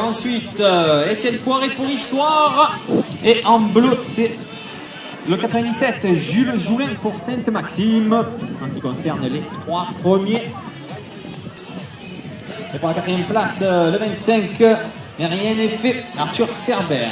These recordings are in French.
Ensuite, Étienne Poiré pour Issoire. Et en bleu, c'est le 97, Jules Joulin pour Sainte-Maxime. En ce qui concerne les 3 premiers. Et pour la 4e place, le 25, mais rien n'est fait, Arthur Ferber.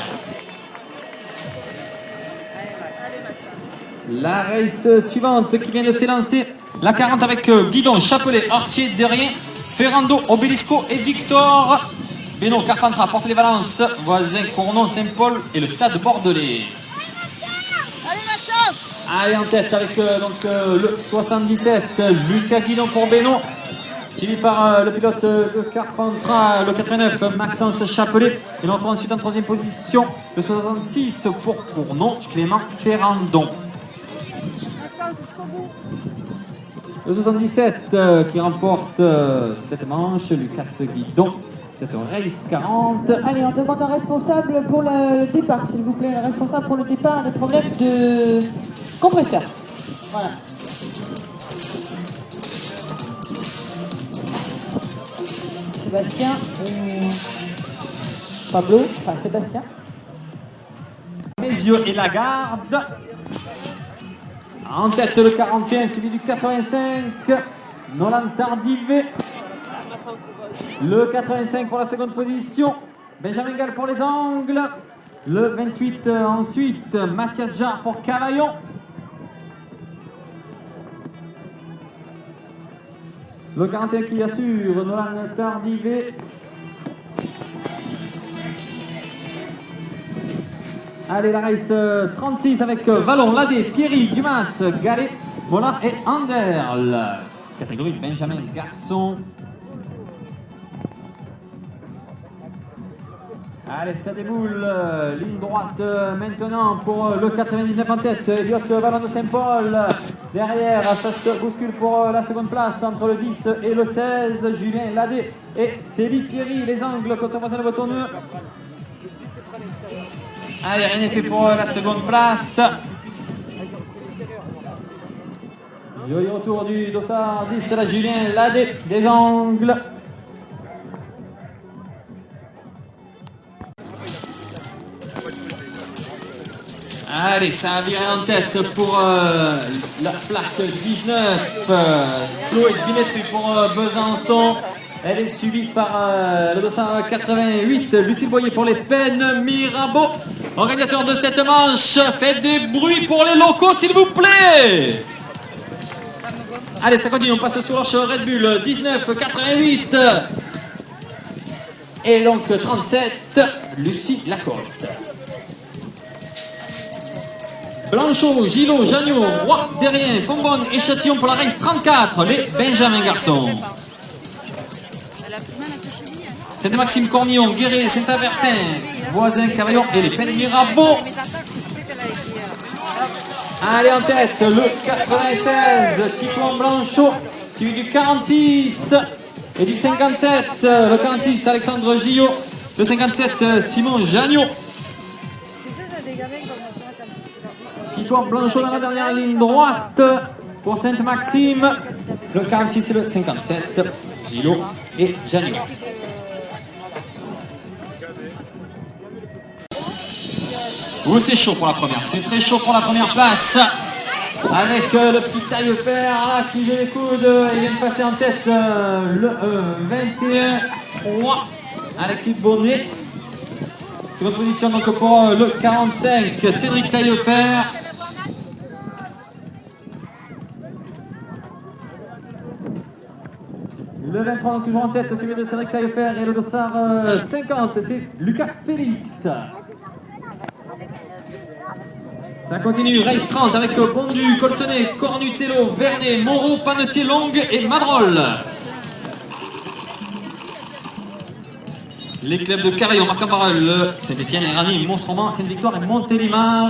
La race suivante qui vient de s'élancer, la 40 avec Guidon, Chapelet, Ortier, Derrien, Ferrando, Obelisco et Victor. Benoît, Carpentras, Porte des Valences, Voisin, Cournon, Saint-Paul et le Stade Bordelais. Allez, en tête avec le 77, Lucas Guidon pour Benoît. Suivi par le pilote de Carpentras, le 89, Maxence Chapelet. Et on retrouve ensuite en 3e position le 66 pour Cournon, Clément Ferrandon. Le 77 qui remporte cette manche, Lucas Guidon. C'est un race 40. Allez, on demande un responsable pour le départ, s'il vous plaît. Un responsable pour le départ, des problèmes de compresseur. Voilà. Sébastien ou Pablo, enfin Sébastien. Messieurs et Lagarde. En tête le 41, suivi du 85, Nolan Tardivet. Le 85 pour la 2e position, Benjamin Gall pour les angles. Le 28 ensuite, Mathias Jarre pour Cavaillon. Le 41 qui assure, Nolan Tardivet. Allez, la race 36 avec Vallon, Ladé, Pierry, Dumas, Gallet, Mola et Anderl. Catégorie Benjamin Garçon. Allez, ça déboule, ligne droite maintenant pour le 99 en tête, Elliott Vallon de Saint-Paul. Derrière, ça se bouscule pour la 2e place entre le 10 et le 16, Julien Ladé et Célie Pierry. Les angles, quand on voit ça le bâtonneux. Allez, rien n'est fait pour la 2e place. Joli retour du dossard 10, la Julien Ladé des angles. Allez, ça a viré en tête pour la plaque 19. Chloé Binetru pour Besançon. Elle est suivie par le 288, Lucille Boyer pour les Peines Mirabeau. Organisateur de cette manche, faites des bruits pour les locaux s'il vous plaît. Allez, ça continue, on passe sur l'orche Red Bull, 19, 88. Et donc 37, Lucie Lacoste. Blanchot, Gillot, Jagnot, Roy, Derrien, Fonbonne et Châtillon pour la race 34, les Benjamin Garçons. Saint-Maxime, Cornillon, Guéret, Saint-Avertin, Voisin, Cavaillon et les Peines Mirabeau. Allez, en tête, le 96, Titouan Blanchot, suivi du 46 et du 57. Le 46, Alexandre Gillot. Le 57, Simon Jagnot. Titouan Blanchot dans la dernière ligne droite pour Sainte-Maxime. Le 46 et le 57, Gillot et Jagnot. Oh, c'est chaud pour la première, c'est très chaud pour la première place. Avec le petit taille-fer là qui vient les coudes, il vient de passer en tête le 21-3, Alexis Bonnet. Seconde position donc pour le 45, Cédric Taillefer. Le 23 donc toujours en tête, celui de Cédric Taillefer, et le dossard 50, c'est Lucas Félix. Ça continue, race 30 avec Bondu, Colsonnet, Cornutello, Vernet, Moreau, Panetier, Long et Madrol. Les clubs de Cavaillon, Marc-en-Barœul, Saint-Etienne, Éragny, Monstroman, Sainte-Victoire et Montélimar.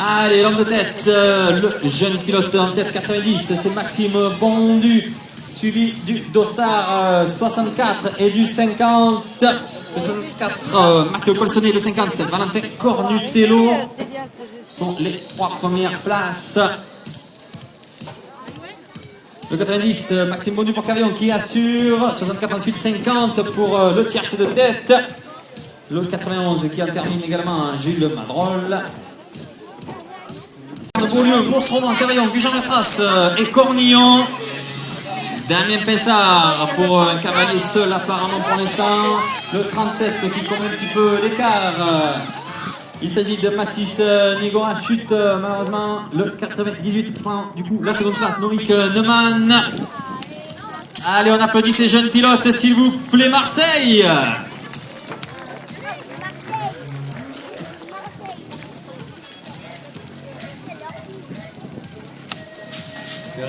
Allez, l'homme de tête, le jeune pilote en tête 90, c'est Maxime Bondu, suivi du dossard 64 et du 50. Le 64, Matteo Colsonnet, le 50, Valentin Cornutello pour les 3 premières places. Le 90, Maxime Bondu pour Carillon qui assure. 64 ensuite, 50 pour le tiercé de tête. Le 91 qui en termine également, Jules Madrol. Beaulieu, Bourse-Roman, Carillon, Gujan-Mestras et Cornillon. Damien Pessard pour un cavalier seul apparemment pour l'instant. Le 37 qui commet un petit peu l'écart. Il s'agit de Mathis Nigora, chute malheureusement. Le 98 qui prend du coup la seconde place, Norik Neumann. Allez, on applaudit ces jeunes pilotes s'il vous plaît, Marseille.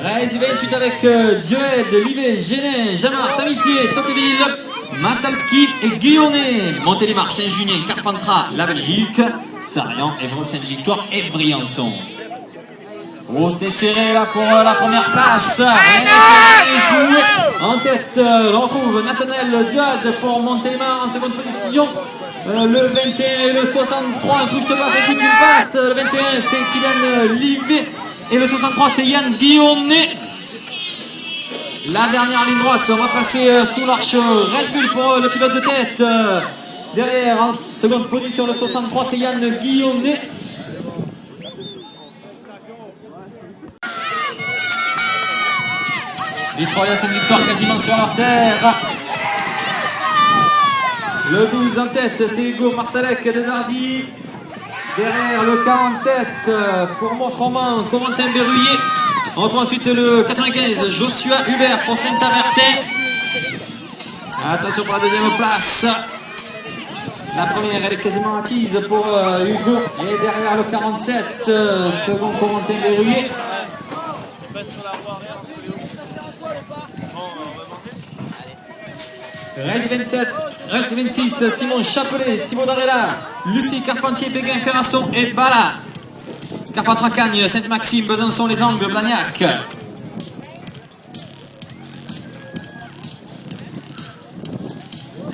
Race 28 avec Dued, Livet, Génin, Jamar, Tamissier, Tocqueville, Mastalski et Guillonnet. Montélimar, Saint-Junien, Carpentras, la Belgique, Sarian, Évreux, Sainte-Victoire et Briançon. Oh, c'est serré là pour la première place. Rien joué. En tête, on retrouve Nathanaël Duad pour Montélimar en seconde position. Le 21 et le 63, un coup je te passe, un coup tu me passes. Le 21 c'est Kylian Livet. Et le 63 c'est Yann Guillonnet. La dernière ligne droite, on va passer sous l'arche Red Bull pour le pilote de tête. Derrière en seconde position le 63 c'est Yann Guillonnet. Victoria, c'est une victoire quasiment sur leur terre. Le 12 en tête c'est Hugo Marsalek de Nardi. Derrière le 47 pour Manche-Roman, Corentin Berruyer. On retrouve ensuite le 95, Joshua Hubert pour Saint-Avertin. Attention pour la deuxième place. La première elle est quasiment acquise pour Hugo. Et derrière le 47, second Corentin Berruyer. Race 27, Race 26, Simon Chapelet, Thibaut Darella, Lucie Carpentier, Péguin, Ferrasson et Bala. Carpentras, Cagnes, Sainte-Maxime, Besançon, Les Angles, Blagnac.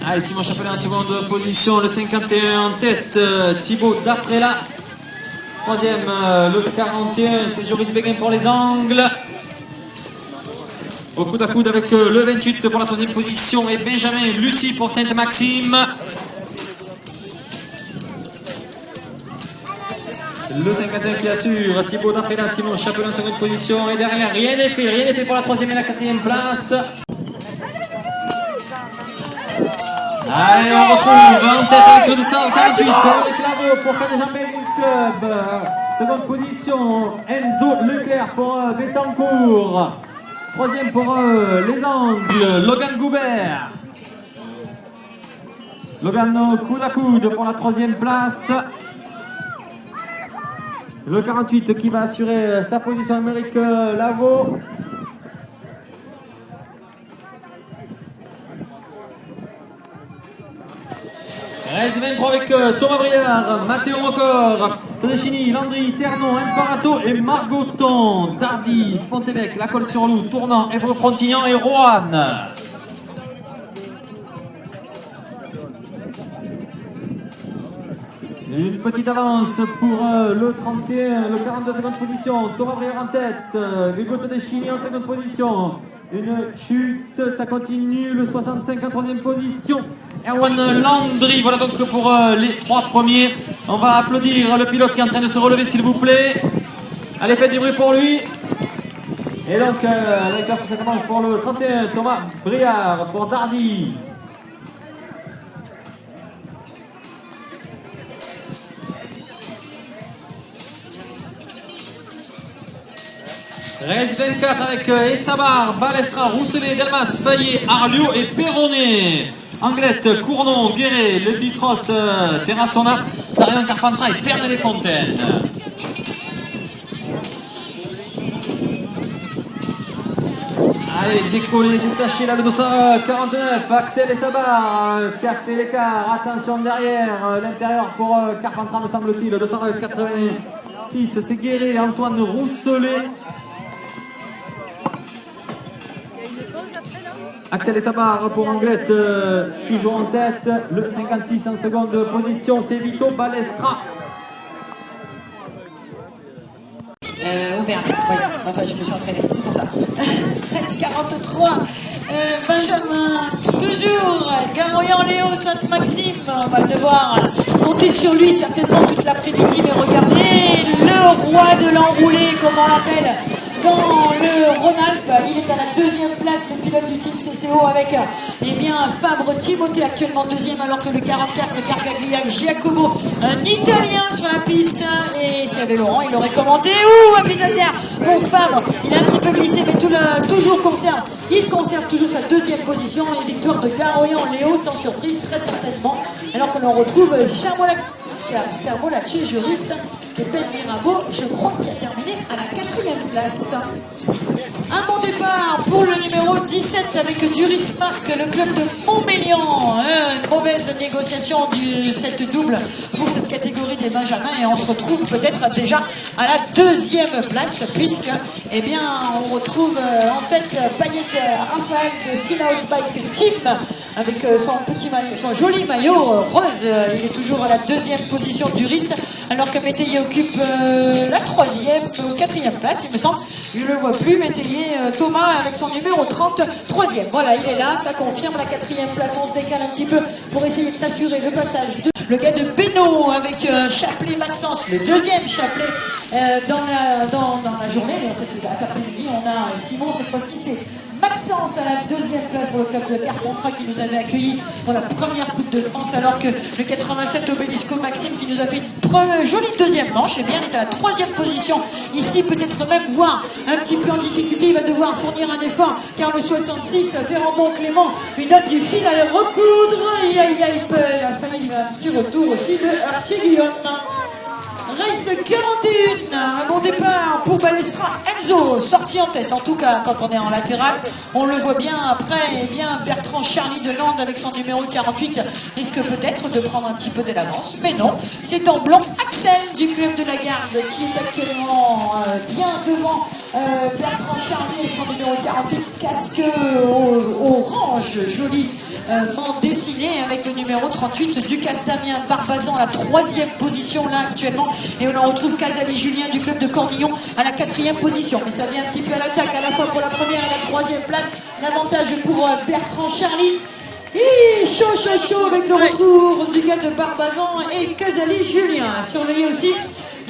Allez, Simon Chapelet en seconde position, le 51 en tête, Thibaut Daprella. Troisième, le 41, c'est Joris Péguin pour Les Angles. Au coude à coude avec le 28 pour la troisième position et Benjamin Lucie pour Sainte-Maxime. Le 51 qui assure, Thibaut Daprella, Simon Chapelet en seconde position et derrière rien n'est fait pour la troisième et la quatrième place. Allez, on retrouve en tête avec le 248, Henri Claveau pour Canet-Jean Bellis Club. Seconde position, Enzo Leclerc pour Bétancourt. Troisième pour Les Angles, Logan Goubert. Logan coude à coude pour la troisième place. Le 48 qui va assurer sa position, Amérique Lavo. Race 23 avec Thomas Briard, Matteo Mocor, Todeschini, Landry, Ternon, Imparato et Margoton, Tardy, Pont-Évêque, La Colle-sur-Loup, Tournant, Évreux-Frontignan et Roanne. Une petite avance pour le 31, le 42 seconde position, Thomas Briard en tête, Hugo Todeschini en seconde position. Une chute, ça continue, le 65 en troisième position. Erwan Landry, voilà donc pour les trois premiers. On va applaudir le pilote qui est en train de se relever s'il vous plaît. Allez, faites du bruit pour lui. Et donc, avec la sur cette manche pour le 31, Thomas Briard pour Dardy. Race 24 avec Essabar, Balestra, Rousselet, Delmas, Fayet, Arlio et Perronnet. Anglette, Cournon, Guéret, Le Bicross, Terrassona, Sarian, Carpentras et Pernay-les-Fontaines. Allez, décoller, détacher là le 249, Axel Essabar qui a fait l'écart. Attention derrière, l'intérieur pour Carpentras me semble-t-il. Le 286, c'est Guéret, Antoine Rousselet. Axel Essabar pour Anglette, toujours en tête. Le 56 en seconde position, c'est Vito Balestra. On permis. Oui, enfin, je me suis entraînée, c'est pour ça. 13,43. Benjamin, toujours. Garoyan Léo, Sainte-Maxime. On va devoir compter sur lui certainement toute l'après-midi. Mais regardez, le roi de l'enroulé, comme on l'appelle, dans le Rhône-Alpes. Il est à la deuxième place, le pilote du team CCO avec eh bien, Fabre Timothée actuellement deuxième, alors que le 44 Gargaglia Giacomo, un Italien sur la piste. Et s'il y avait Laurent, il aurait commenté. Ouh, un pied à terre pour Fabre. Il a un petit peu glissé, mais il conserve toujours sa deuxième position. Et victoire de Garoyan Léo, sans surprise, très certainement. Alors que l'on retrouve Sterbolacci Juris et Ben Mirabeau, je crois, qui a terminé à la 4e place. Un bon départ pour le numéro 17 avec Duris Marc, le club de Montmélian. Une mauvaise négociation du 7 double pour cette catégorie des Benjamins. Et on se retrouve peut-être déjà à la 2e place, puisque eh bien, on retrouve en tête Payette Raphaël de Silaos Bike Team avec son joli maillot rose. Il est toujours à la 2e position Duris, alors que Métayer occupe la 3e ou 4e place, il me semble. Je ne le vois plus, Métayer Thomas avec son numéro 33e. Voilà, il est là, ça confirme la 4e place. On se décale un petit peu pour essayer de s'assurer le passage de le gars de Beno avec Chapelet Maxence, le 2e Chapelet dans la journée. Cet après-midi, on a Simon, cette fois-ci c'est Maxence à la 2e place pour le club de Carpentras qui nous avait accueillis pour la première Coupe de France, alors que le 87 Obélisco Maxime qui nous a fait une jolie 2e manche, et bien il est à la 3e position ici, peut-être même voire un petit peu en difficulté. Il va devoir fournir un effort car le 66 Ferrandon Clément lui donne du fil à le recoudre. Il a failli un petit retour aussi de Arthur Guillaume. Race 41, un bon départ pour Balestra Enzo, sorti en tête en tout cas quand on est en latéral. On le voit bien après, eh bien Bertrand Charlie de Lande avec son numéro 48 risque peut-être de prendre un petit peu de l'avance, mais non, c'est en blanc Axel du club de la Garde qui est actuellement bien devant Bertrand Charlie avec son numéro 48, casque orange, joli. Dessiné avec le numéro 38 du Castamien Barbazan à la 3e position là actuellement, et on en retrouve Casali Julien du club de Cornillon à la 4e position, mais ça vient un petit peu à l'attaque à la fois pour la première et la 3e place. L'avantage pour Bertrand Charlie. Et chaud avec le retour du gars de Barbazan et Casali Julien. À surveiller aussi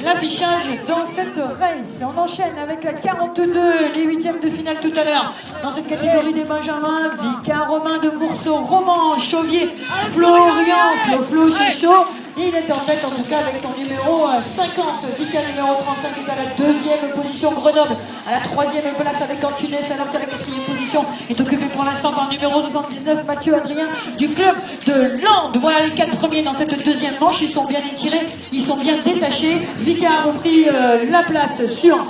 l'affichage dans cette race. On enchaîne avec la 42, les 8e de finale tout à l'heure. Dans cette catégorie des Benjamins, Vika, Romain de Bourseau, Roman, Chauvier, Florian, Flo Chesto. Il est en tête en tout cas avec son numéro 50. Vika numéro 35 est à la 2e position. Grenoble à la 3e place avec Antunes, alors qu'à la 4e position est occupé pour l'instant par le numéro 79 Mathieu Adrien du club de Lande. Voilà les 4 premiers dans cette 2e manche. Ils sont bien étirés, ils sont bien détachés. Vika a repris la place sur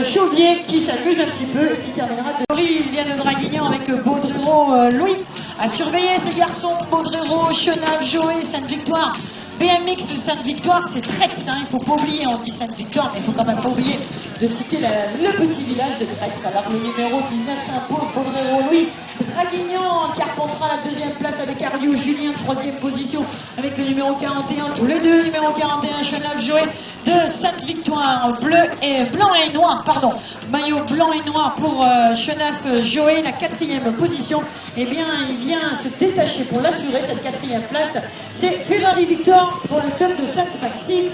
Chauvier qui s'amuse un petit peu et qui terminera de... Il vient de Draguignan avec Baudrero Louis. À surveiller ces garçons, Baudrero, Chenave, Joé, Sainte-Victoire. BMX Sainte-Victoire, c'est Tretz, hein. Il ne faut pas oublier, on dit Sainte-Victoire, mais il ne faut quand même pas oublier de citer le petit village de Tretz. Alors le numéro 19 s'impose, Baudrero Louis. Draguignan, Carpentras à la 2e place avec Arlio Julien, 3e position avec le numéro 41. Tous les deux, numéro 41, Chenave Joé de Sainte-Victoire. Blanc et noir, pardon. Maillot blanc et noir pour Chenave Joé, la 4e position. Eh bien, il vient se détacher pour l'assurer, cette 4e place. C'est Ferrari Victor pour le club de Sainte-Maxime.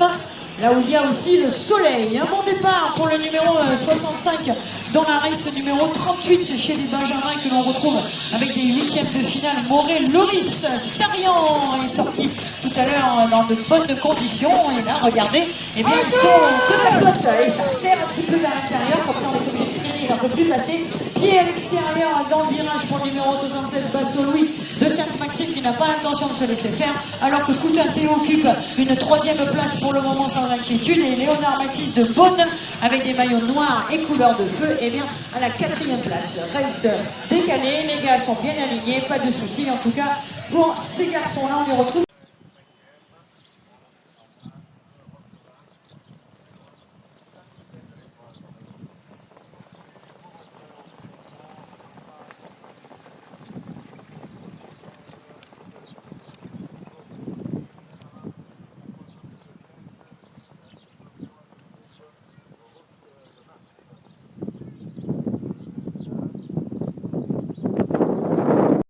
Là où il y a aussi le soleil. Un bon départ pour le numéro 65 dans la race numéro 38 chez les Benjamins que l'on retrouve avec des 8e de finale. Morel Loris Sarian est sorti tout à l'heure dans de bonnes conditions. Et là, regardez, eh bien, ils sont côte à côte et ça serre un petit peu vers l'intérieur. Comme ça, on est obligé de freiner un peu plus passer. Pied à l'extérieur dans le virage pour le numéro 76 Basso Louis de Sainte-Maxime qui n'a pas l'intention de se laisser faire. Alors que Coutinté occupe une 3e place pour le moment sans inquiétude, et Léonard Mathis de Beaune avec des maillots noirs et couleur de feu, et bien à la 4e place. Race décalée, les gars sont bien alignés, pas de soucis en tout cas pour ces garçons là. On les retrouve